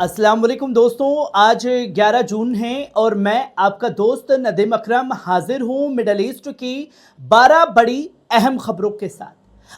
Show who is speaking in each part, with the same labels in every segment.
Speaker 1: अस्सलाम वालेकुम दोस्तों, आज 11 जून है और मैं आपका दोस्त नदीम अकरम हाजिर हूं मिडल ईस्ट की 12 बड़ी अहम खबरों के साथ।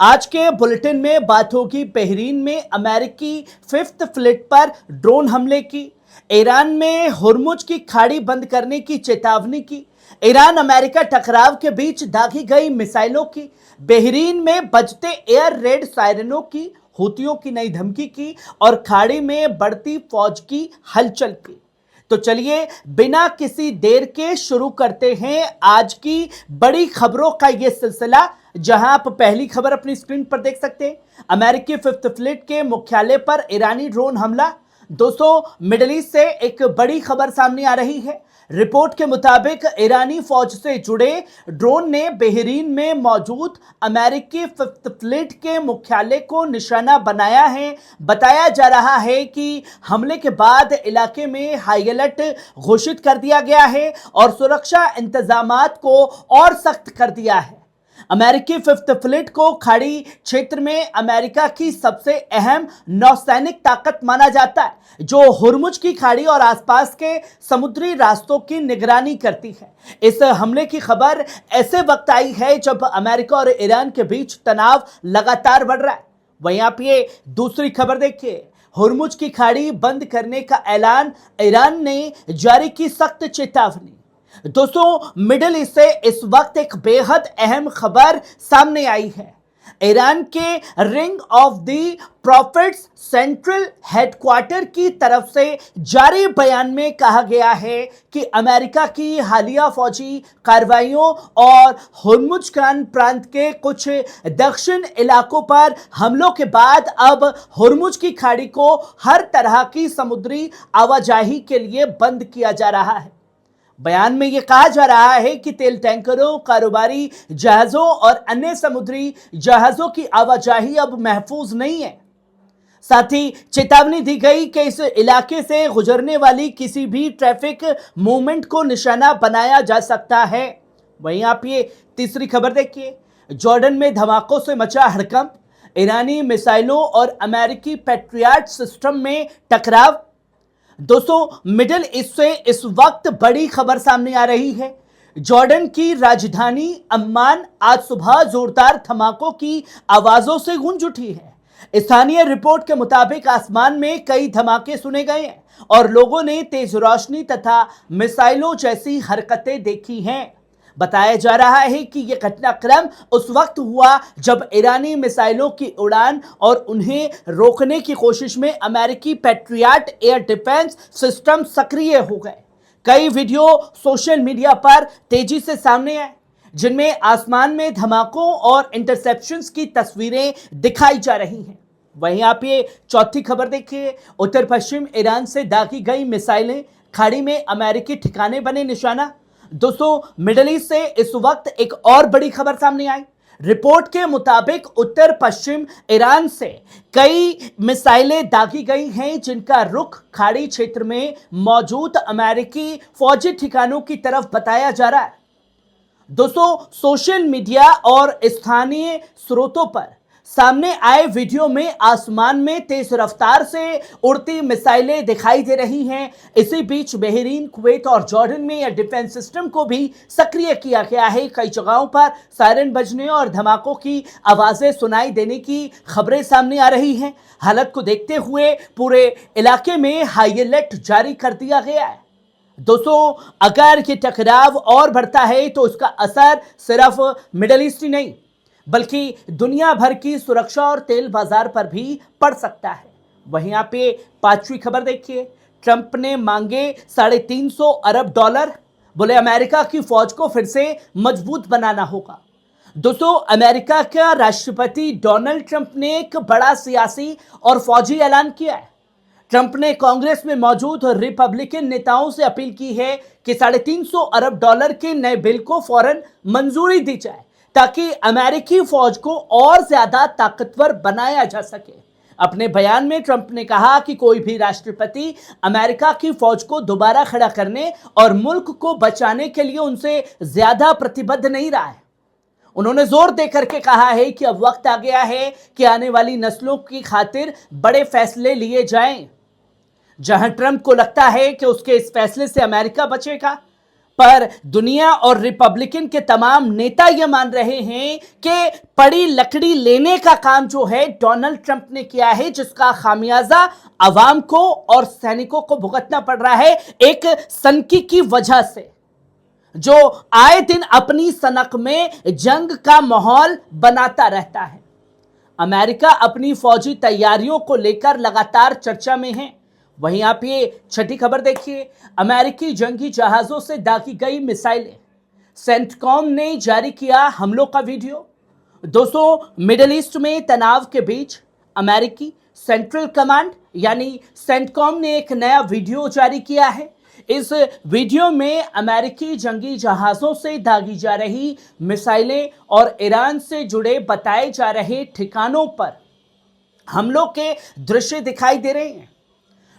Speaker 1: आज के बुलेटिन में बात होगी बहरीन में अमेरिकी 5th फ्लीट पर ड्रोन हमले की, ईरान में हुर्मुज की खाड़ी बंद करने की चेतावनी की, ईरान अमेरिका टकराव के बीच दागी गई मिसाइलों की, बहरीन में बजते एयर रेड सायरनों की, हूतियों की नई धमकी की और खाड़ी में बढ़ती फौज की हलचल की। तो चलिए बिना किसी देर के शुरू करते हैं आज की बड़ी खबरों का यह सिलसिला, जहां आप पहली खबर अपनी स्क्रीन पर देख सकते हैं। अमेरिकी 5th फ्लीट के मुख्यालय पर ईरानी ड्रोन हमला। दोस्तों, मिडिल ईस्ट से एक बड़ी खबर सामने आ रही है। रिपोर्ट के मुताबिक ईरानी फौज से जुड़े ड्रोन ने बहरीन में मौजूद अमेरिकी 5th फ्लीट के मुख्यालय को निशाना बनाया है। बताया जा रहा है कि हमले के बाद इलाके में हाई अलर्ट घोषित कर दिया गया है और सुरक्षा इंतजामात को और सख्त कर दिया है। अमेरिकी 5th फ्लीट को खाड़ी क्षेत्र में अमेरिका की सबसे अहम नौसैनिक ताकत माना जाता है, जो हुर्मुज की खाड़ी और आसपास के समुद्री रास्तों की निगरानी करती है। इस हमले की खबर ऐसे वक्त आई है जब अमेरिका और ईरान के बीच तनाव लगातार बढ़ रहा है। वहीं आप ये दूसरी खबर देखिए, हुर्मुज की खाड़ी बंद करने का ऐलान, ईरान ने जारी की सख्त चेतावनी। दोस्तों, मिडिल ईस्ट से इस वक्त एक बेहद अहम खबर सामने आई है। ईरान के ring of the profits central headquarter की तरफ से जारी बयान में कहा गया है कि अमेरिका की हालिया फौजी कार्रवाइयों और हुर्मुज खान प्रांत के कुछ दक्षिण इलाकों पर हमलों के बाद अब हुर्मुज की खाड़ी को हर तरह की समुद्री आवाजाही के लिए बंद किया जा रहा है। बयान में यह कहा जा रहा है कि तेल टैंकरों, कारोबारी जहाजों और अन्य समुद्री जहाजों की आवाजाही अब महफूज नहीं है। साथ ही चेतावनी दी गई कि इस इलाके से गुजरने वाली किसी भी ट्रैफिक मूवमेंट को निशाना बनाया जा सकता है। वहीं आप ये तीसरी खबर देखिए, जॉर्डन में धमाकों से मचा हड़कंप, ईरानी मिसाइलों और अमेरिकी पैट्रियट सिस्टम में टकराव। दोस्तों, मिडिल ईस्ट से इस वक्त बड़ी खबर सामने आ रही है। जॉर्डन की राजधानी अम्मान आज सुबह जोरदार धमाकों की आवाजों से गूंज उठी है। स्थानीय रिपोर्ट के मुताबिक आसमान में कई धमाके सुने गए हैं और लोगों ने तेज रोशनी तथा मिसाइलों जैसी हरकतें देखी हैं। बताया जा रहा है कि यह घटनाक्रम उस वक्त हुआ जब ईरानी मिसाइलों की उड़ान और उन्हें रोकने की कोशिश में अमेरिकी पैट्रियट एयर डिफेंस सिस्टम सक्रिय हो गए। कई वीडियो सोशल मीडिया पर तेजी से सामने आए, जिनमें आसमान में धमाकों और इंटरसेप्शंस की तस्वीरें दिखाई जा रही हैं। वहीं आप ये चौथी खबर देखिए, उत्तर पश्चिम ईरान से दागी गई मिसाइलें, खाड़ी में अमेरिकी ठिकाने बने निशाना। दोस्तों, मिडिल ईस्ट से इस वक्त एक और बड़ी खबर सामने आई। रिपोर्ट के मुताबिक उत्तर पश्चिम ईरान से कई मिसाइलें दागी गई हैं, जिनका रुख खाड़ी क्षेत्र में मौजूद अमेरिकी फौजी ठिकानों की तरफ बताया जा रहा है। दोस्तों, सोशल मीडिया और स्थानीय स्रोतों पर सामने आए वीडियो में आसमान में तेज रफ्तार से उड़ती मिसाइलें दिखाई दे रही हैं। इसी बीच बहरीन, कुवैत और जॉर्डन में यह डिफेंस सिस्टम को भी सक्रिय किया गया है। कई जगहों पर सायरन बजने और धमाकों की आवाजें सुनाई देने की खबरें सामने आ रही हैं। हालत को देखते हुए पूरे इलाके में हाई अलर्ट जारी कर दिया गया है। दोस्तों, अगर ये टकराव और बढ़ता है तो इसका असर सिर्फ मिडिल ईस्ट ही नहीं बल्कि दुनिया भर की सुरक्षा और तेल बाजार पर भी पड़ सकता है। वहीं यहाँ पे पांचवी खबर देखिए, ट्रंप ने मांगे $350 अरब, बोले अमेरिका की फौज को फिर से मजबूत बनाना होगा। दोस्तों, अमेरिका का राष्ट्रपति डोनाल्ड ट्रंप ने एक बड़ा सियासी और फौजी ऐलान किया है। ट्रंप ने कांग्रेस में मौजूद रिपब्लिकन नेताओं से अपील की है कि $350 अरब के नए बिल को फौरन मंजूरी दी जाए ताकि अमेरिकी फौज को और ज्यादा ताकतवर बनाया जा सके। अपने बयान में ट्रंप ने कहा कि कोई भी राष्ट्रपति अमेरिका की फौज को दोबारा खड़ा करने और मुल्क को बचाने के लिए उनसे ज्यादा प्रतिबद्ध नहीं रहा है। उन्होंने जोर देकर के कहा है कि अब वक्त आ गया है कि आने वाली नस्लों की खातिर बड़े फैसले लिए जाएं। जहां ट्रंप को लगता है कि उसके इस फैसले से अमेरिका बचेगा, पर दुनिया और रिपब्लिकन के तमाम नेता यह मान रहे हैं कि पड़ी लकड़ी लेने का काम जो है डोनाल्ड ट्रंप ने किया है, जिसका खामियाजा अवाम को और सैनिकों को भुगतना पड़ रहा है एक सनकी की वजह से, जो आए दिन अपनी सनक में जंग का माहौल बनाता रहता है। अमेरिका अपनी फौजी तैयारियों को लेकर लगातार चर्चा में है। वहीं आप ये छठी खबर देखिए, अमेरिकी जंगी जहाजों से दागी गई मिसाइलें, सेंटकॉम ने जारी किया हमलों का वीडियो। दोस्तों, मिडिल ईस्ट में तनाव के बीच अमेरिकी सेंट्रल कमांड यानी सेंटकॉम ने एक नया वीडियो जारी किया है। इस वीडियो में अमेरिकी जंगी जहाजों से दागी जा रही मिसाइलें और ईरान से जुड़े बताए जा रहे ठिकानों पर हमलों के दृश्य दिखाई दे रहे हैं।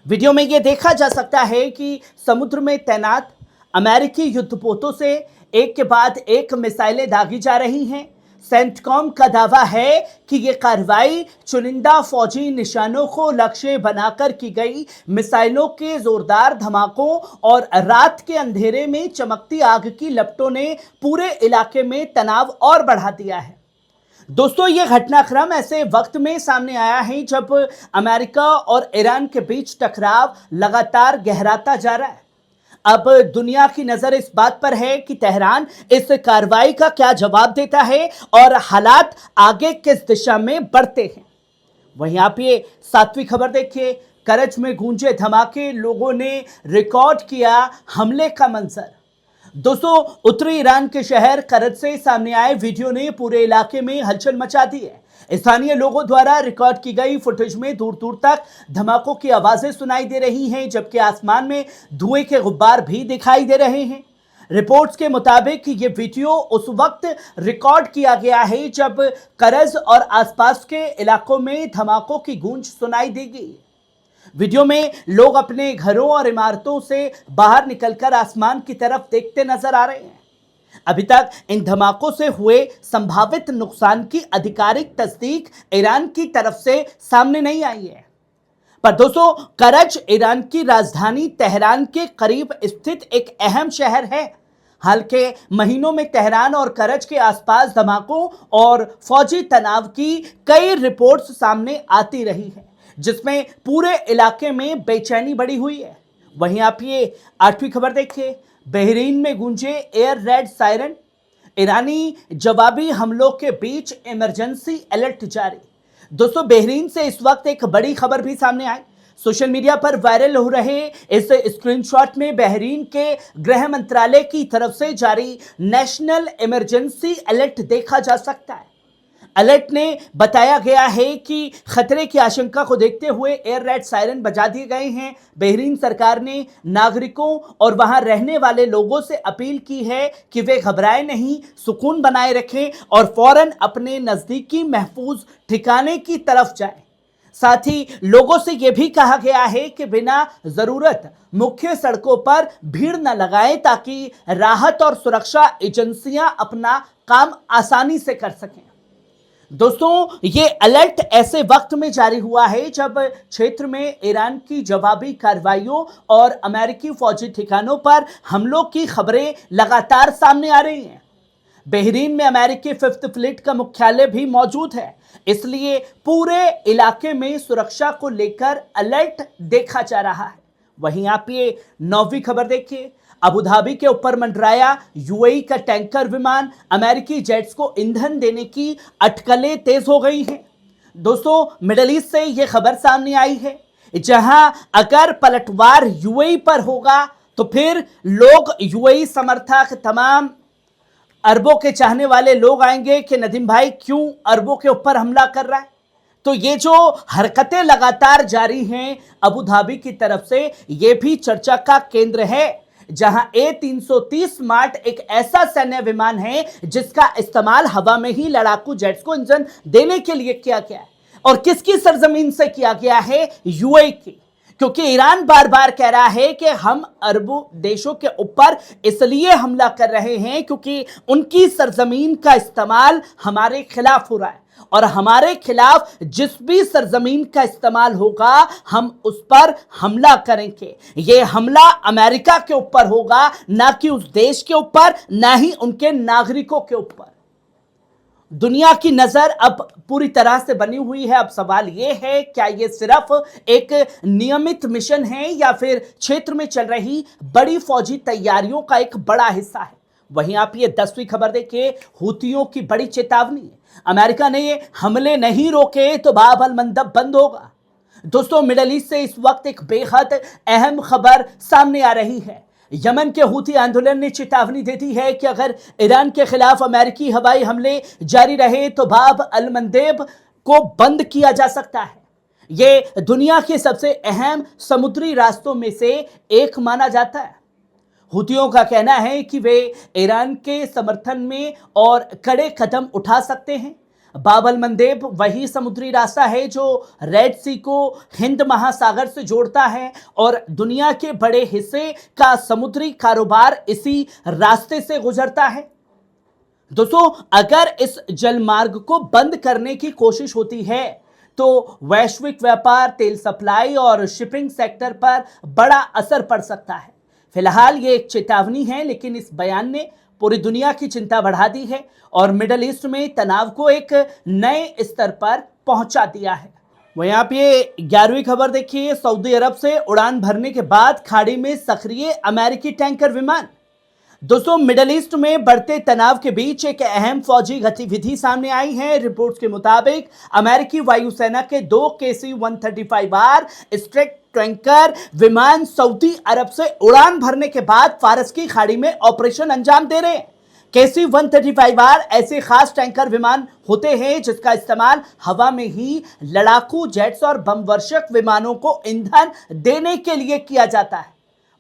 Speaker 1: वीडियो में यह देखा जा सकता है कि समुद्र में तैनात अमेरिकी युद्धपोतों से एक के बाद एक मिसाइलें दागी जा रही हैं। सेंटकॉम का दावा है कि यह कार्रवाई चुनिंदा फौजी निशानों को लक्ष्य बनाकर की गई मिसाइलों के जोरदार धमाकों और रात के अंधेरे में चमकती आग की लपटों ने पूरे इलाके में तनाव और बढ़ा दिया है। दोस्तों, यह घटनाक्रम ऐसे वक्त में सामने आया है जब अमेरिका और ईरान के बीच टकराव लगातार गहराता जा रहा है। अब दुनिया की नजर इस बात पर है कि तेहरान इस कार्रवाई का क्या जवाब देता है और हालात आगे किस दिशा में बढ़ते हैं। वहीं आप ये सातवीं खबर देखिए, करज में गूंजे धमाके, लोगों ने रिकॉर्ड किया हमले का मंजर। दोस्तों, उत्तरी ईरान के शहर करज से सामने आए वीडियो ने पूरे इलाके में हलचल मचा दी है। स्थानीय लोगों द्वारा रिकॉर्ड की गई फुटेज में दूर दूर तक धमाकों की आवाजें सुनाई दे रही हैं, जबकि आसमान में धुएं के गुब्बार भी दिखाई दे रहे हैं। रिपोर्ट्स के मुताबिक ये वीडियो उस वक्त रिकॉर्ड किया गया है जब करज और आसपास के इलाकों में धमाकों की गूंज सुनाई देगी। वीडियो में लोग अपने घरों और इमारतों से बाहर निकलकर आसमान की तरफ देखते नजर आ रहे हैं। अभी तक इन धमाकों से हुए संभावित नुकसान की आधिकारिक तस्दीक ईरान की तरफ से सामने नहीं आई है। पर दोस्तों, करज ईरान की राजधानी तेहरान के करीब स्थित एक अहम शहर है। हाल के महीनों में तेहरान और करज के आसपास धमाकों और फौजी तनाव की कई रिपोर्ट्स सामने आती रही है, जिसमें पूरे इलाके में बेचैनी बढ़ी हुई है। वहीं आप ये आठवीं खबर देखिए, बहरीन में गूंजे एयर रेड सायरन, ईरानी जवाबी हमलों के बीच इमरजेंसी अलर्ट जारी। दोस्तों, बहरीन से इस वक्त एक बड़ी खबर भी सामने आई। सोशल मीडिया पर वायरल हो रहे इस स्क्रीनशॉट में बहरीन के गृह मंत्रालय की तरफ से जारी नेशनल इमरजेंसी अलर्ट देखा जा सकता है। अलर्ट ने बताया गया है कि खतरे की आशंका को देखते हुए एयर रेड सायरन बजा दिए गए हैं। बहरीन सरकार ने नागरिकों और वहां रहने वाले लोगों से अपील की है कि वे घबराएं नहीं, सुकून बनाए रखें और फौरन अपने नजदीकी महफूज ठिकाने की तरफ जाएं। साथ ही लोगों से यह भी कहा गया है कि बिना जरूरत मुख्य सड़कों पर भीड़ न लगाएं ताकि राहत और सुरक्षा एजेंसियां अपना काम आसानी से कर सकें। दोस्तों, ये अलर्ट ऐसे वक्त में जारी हुआ है जब क्षेत्र में ईरान की जवाबी कार्रवाइयों और अमेरिकी फौजी ठिकानों पर हमलों की खबरें लगातार सामने आ रही हैं। बहरीन में अमेरिकी 5th फ्लीट का मुख्यालय भी मौजूद है, इसलिए पूरे इलाके में सुरक्षा को लेकर अलर्ट देखा जा रहा है। वहीं आप ये 9वीं खबर देखिए, अबू धाबी के ऊपर मंडराया यूएई का टैंकर विमान, अमेरिकी जेट्स को ईंधन देने की अटकलें तेज हो गई हैं। दोस्तों, मिडिल ईस्ट से यह खबर सामने आई है, जहां अगर पलटवार यूएई पर होगा तो फिर लोग यूएई समर्थक तमाम अरबों के चाहने वाले लोग आएंगे कि नदीम भाई क्यों अरबों के ऊपर हमला कर रहा है। तो ये जो हरकतें लगातार जारी हैं अबू धाबी की तरफ से, ये भी चर्चा का केंद्र है, जहां A330 स्मार्ट एक ऐसा सैन्य विमान है जिसका इस्तेमाल हवा में ही लड़ाकू जेट्स को इंजन देने के लिए किया गया है। और किसकी सरजमीन से किया गया है? यूएई की। क्योंकि ईरान बार बार कह रहा है कि हम अरब देशों के ऊपर इसलिए हमला कर रहे हैं क्योंकि उनकी सरजमीन का इस्तेमाल हमारे खिलाफ हो रहा है, और हमारे खिलाफ जिस भी सरजमीन का इस्तेमाल होगा हम उस पर हमला करेंगे। यह हमला अमेरिका के ऊपर होगा, ना कि उस देश के ऊपर, ना ही उनके नागरिकों के ऊपर। दुनिया की नजर अब पूरी तरह से बनी हुई है। अब सवाल यह है, क्या यह सिर्फ एक नियमित मिशन है या फिर क्षेत्र में चल रही बड़ी फौजी तैयारियों का एक बड़ा हिस्सा है? वहीं आप ये 10वीं खबर देखिए, हूतियों की बड़ी चेतावनी है, अमेरिका ने ये हमले नहीं रोके तो बाब अल मंदब बंद होगा। दोस्तों, मिडल ईस्ट से इस वक्त एक बेहद अहम खबर सामने आ रही है। यमन के हूती आंदोलन ने चेतावनी दे दी है कि अगर ईरान के खिलाफ अमेरिकी हवाई हमले जारी रहे तो बाब अल मंदेब को बंद किया जा सकता है। यह दुनिया के सबसे अहम समुद्री रास्तों में से एक माना जाता है। हूतियों का कहना है कि वे ईरान के समर्थन में और कड़े कदम उठा सकते हैं। बाब अल मंदेब वही समुद्री रास्ता है जो रेड सी को हिंद महासागर से जोड़ता है, और दुनिया के बड़े हिस्से का समुद्री कारोबार इसी रास्ते से गुजरता है। दोस्तों, अगर इस जलमार्ग को बंद करने की कोशिश होती है तो वैश्विक व्यापार, तेल सप्लाई और शिपिंग सेक्टर पर बड़ा असर पड़ सकता है। फिलहाल ये एक चेतावनी है, लेकिन इस बयान ने पूरी दुनिया की चिंता बढ़ा दी है और मिडल ईस्ट में तनाव को एक नए स्तर पर पहुंचा दिया है। वहीं आप ये 11वीं खबर देखिए, सऊदी अरब से उड़ान भरने के बाद खाड़ी में सक्रिय अमेरिकी टैंकर विमान। दोस्तों, मिडल ईस्ट में बढ़ते तनाव के बीच एक अहम फौजी गतिविधि सामने आई है। रिपोर्ट्स के मुताबिक अमेरिकी वायुसेना के 2 KC-135R स्ट्राइक टैंकर विमान सऊदी अरब से उड़ान भरने के बाद फारस की खाड़ी में ऑपरेशन अंजाम दे रहे हैं। KC-135R ऐसे खास टैंकर विमान होते हैं जिसका इस्तेमाल हवा में ही लड़ाकू जेट्स और बम वर्षक विमानों को ईंधन देने के लिए किया जाता है।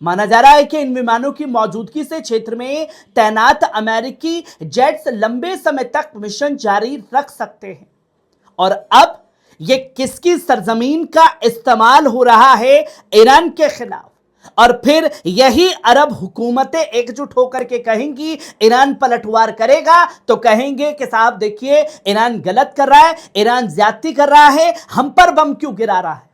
Speaker 1: माना जा रहा है कि इन विमानों की मौजूदगी से क्षेत्र में तैनात अमेरिकी जेट्स लंबे समय तक मिशन जारी रख सकते हैं। और अब ये किसकी सरजमीन का इस्तेमाल हो रहा है? ईरान के खिलाफ। और फिर यही अरब हुकूमतें एकजुट होकर के कहेंगी ईरान पलटवार करेगा तो कहेंगे कि साहब देखिए ईरान गलत कर रहा है, ईरान ज्यादती कर रहा है, हम पर बम क्यों गिरा रहा है।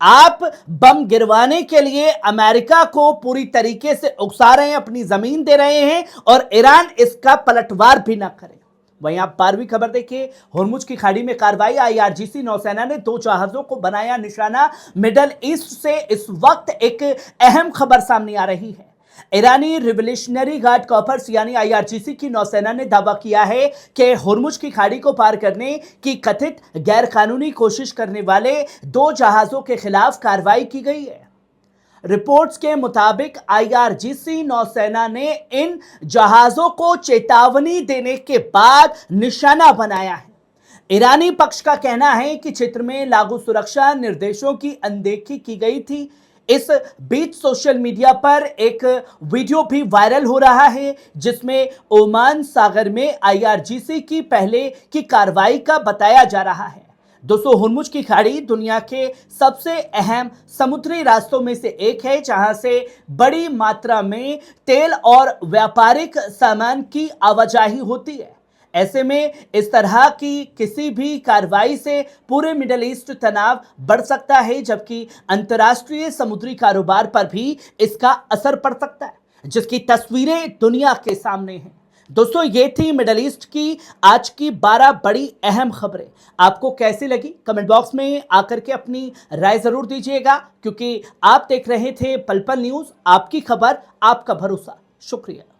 Speaker 1: आप बम गिरवाने के लिए अमेरिका को पूरी तरीके से उकसा रहे हैं, अपनी जमीन दे रहे हैं, और ईरान इसका पलटवार भी ना करे। वहीं आप 12वीं खबर देखिए, होर्मुज की खाड़ी में कार्रवाई। IRGC नौसेना ने 2 जहाजों को बनाया निशाना। मिडल ईस्ट से इस वक्त एक अहम खबर सामने आ रही है। ईरानी रिवोल्यूशनरी गार्ड कॉर्प्स यानी IRGC की नौसेना ने दावा किया है कि होर्मुज की खाड़ी को पार करने की कथित गैरकानूनी कोशिश करने वाले 2 जहाजों के खिलाफ कार्रवाई की गई है। रिपोर्ट्स के मुताबिक IRGC नौसेना ने इन जहाजों को चेतावनी देने के बाद निशाना बनाया है। ईरानी पक्ष का कहना है कि क्षेत्र में लागू सुरक्षा निर्देशों की अनदेखी की गई थी। इस बीच सोशल मीडिया पर एक वीडियो भी वायरल हो रहा है जिसमें ओमान सागर में IRGC की पहले की कार्रवाई का बताया जा रहा है। दोस्तों, होर्मुज की खाड़ी दुनिया के सबसे अहम समुद्री रास्तों में से एक है जहां से बड़ी मात्रा में तेल और व्यापारिक सामान की आवाजाही होती है। ऐसे में इस तरह की किसी भी कार्रवाई से पूरे मिडल ईस्ट तनाव बढ़ सकता है, जबकि अंतर्राष्ट्रीय समुद्री कारोबार पर भी इसका असर पड़ सकता है, जिसकी तस्वीरें दुनिया के सामने हैं। दोस्तों, ये थी मिडल ईस्ट की आज की 12 बड़ी अहम खबरें। आपको कैसी लगी कमेंट बॉक्स में आकर के अपनी राय जरूर दीजिएगा, क्योंकि आप देख रहे थे पल पल न्यूज, आपकी खबर आपका भरोसा। शुक्रिया।